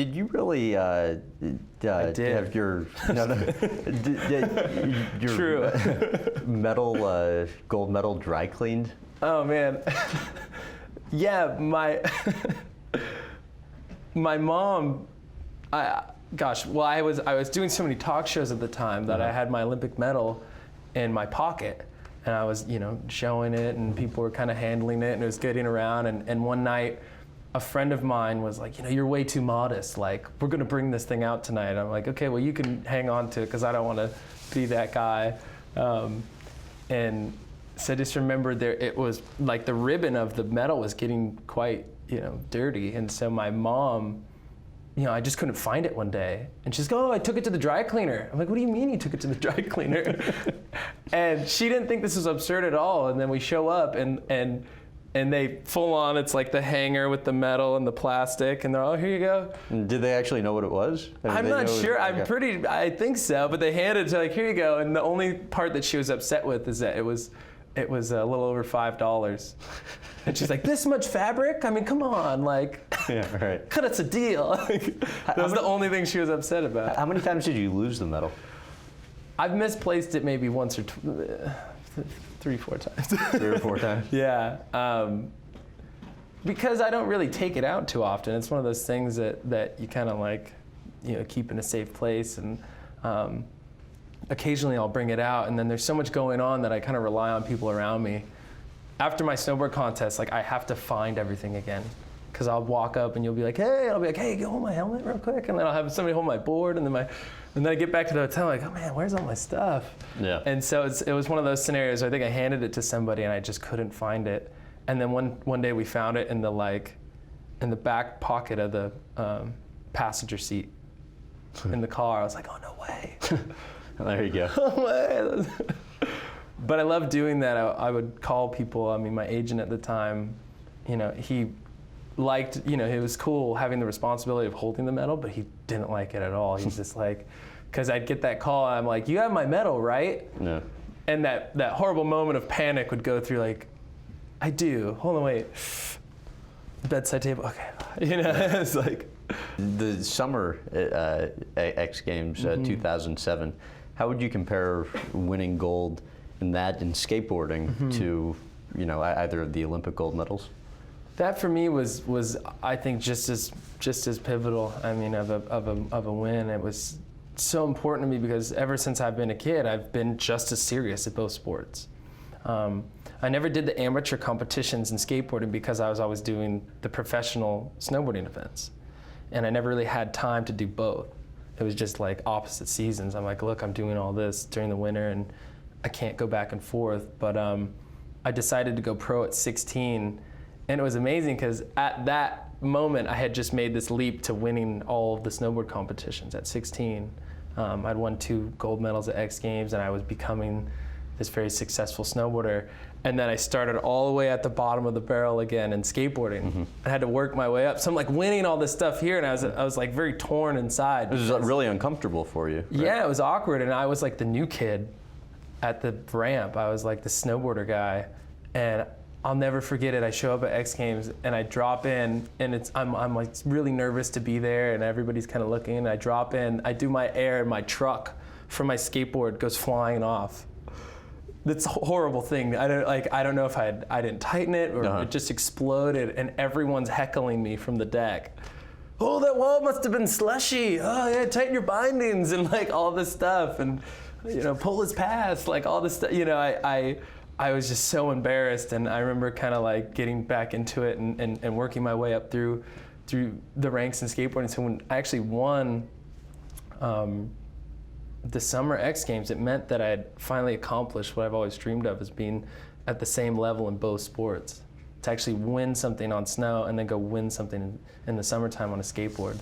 Did you really have your your True. medal gold medal dry cleaned? Oh man, yeah, my mom. I was doing so many talk shows at the time that I had my Olympic medal in my pocket, and I was showing it, and people were kind of handling it, and it was getting around. And one night, a friend of mine was like, you're way too modest. Like, we're gonna bring this thing out tonight. I'm like, okay, well, you can hang on to it because I don't want to be that guy. And so I just remembered it was like the ribbon of the medal was getting quite dirty, and so my mom, I just couldn't find it one day, and she's like, oh, I took it to the dry cleaner. I'm like, what do you mean you took it to the dry cleaner? And she didn't think this was absurd at all. And then we show up, and they full on, it's like the hanger with the metal and the plastic, and they're, oh, here you go. Did they actually know what it was? I'm not sure. I think so, but they handed it to like, here you go. And the only part that she was upset with is that it was a little over $5. And she's like, this much fabric? I mean, come on, like, yeah, right. Cut us a deal. That was the only thing she was upset about. How many times did you lose the medal? I've misplaced it maybe once or 3 or 4 times. 3 or 4 times? Yeah. Because I don't really take it out too often. It's one of those things that you kind of like, keep in a safe place. And occasionally I'll bring it out, and then there's so much going on that I kind of rely on people around me. After my snowboard contest, like, I have to find everything again, because I'll walk up and you'll be like, hey, and I'll be like, hey, go hold my helmet real quick, and then I'll have somebody hold my board, and then I get back to the hotel like, oh man, where's all my stuff? Yeah. And so it was one of those scenarios. I think I handed it to somebody and I just couldn't find it, and then one day we found it in the back pocket of the passenger seat in the car. I was like, oh no way. There you go. No way. But I love doing that. I would call people. I mean, my agent at the time, he liked, it was cool having the responsibility of holding the medal, but he didn't like it at all. He's just like, because I'd get that call, and I'm like, you have my medal, right? No. And that horrible moment of panic would go through, like, I do. Hold on, wait. Bedside table. Okay. It's like. The summer X Games 2007, how would you compare winning gold in that in skateboarding to, either of the Olympic gold medals? That for me was I think just as pivotal. I mean, of a win. It was so important to me because ever since I've been a kid, I've been just as serious at both sports. I never did the amateur competitions in skateboarding because I was always doing the professional snowboarding events, and I never really had time to do both. It was just like opposite seasons. I'm like, look, I'm doing all this during the winter, and I can't go back and forth. But I decided to go pro at 16, and it was amazing because at that moment I had just made this leap to winning all of the snowboard competitions at 16. I'd won 2 gold medals at X Games, and I was becoming this very successful snowboarder. And then I started all the way at the bottom of the barrel again in skateboarding. I had to work my way up. So I'm like winning all this stuff here, and I was like very torn inside. It was really uncomfortable for you. Right? Yeah, it was awkward, and I was like the new kid at the ramp. I was like the snowboarder guy, and I'll never forget it. I show up at X Games and I drop in, and I'm like really nervous to be there, and everybody's kind of looking. And I drop in, I do my air, and my truck from my skateboard goes flying off. That's a horrible thing. I don't know if I didn't tighten it or it just exploded, and everyone's heckling me from the deck. Oh, that wall must have been slushy. Oh yeah, tighten your bindings and like all this stuff, and pull his pass, like all this stuff. I was just so embarrassed, and I remember kind of like getting back into it and working my way up through the ranks in skateboarding. So when I actually won the summer X Games, it meant that I had finally accomplished what I've always dreamed of, as being at the same level in both sports. To actually win something on snow and then go win something in the summertime on a skateboard.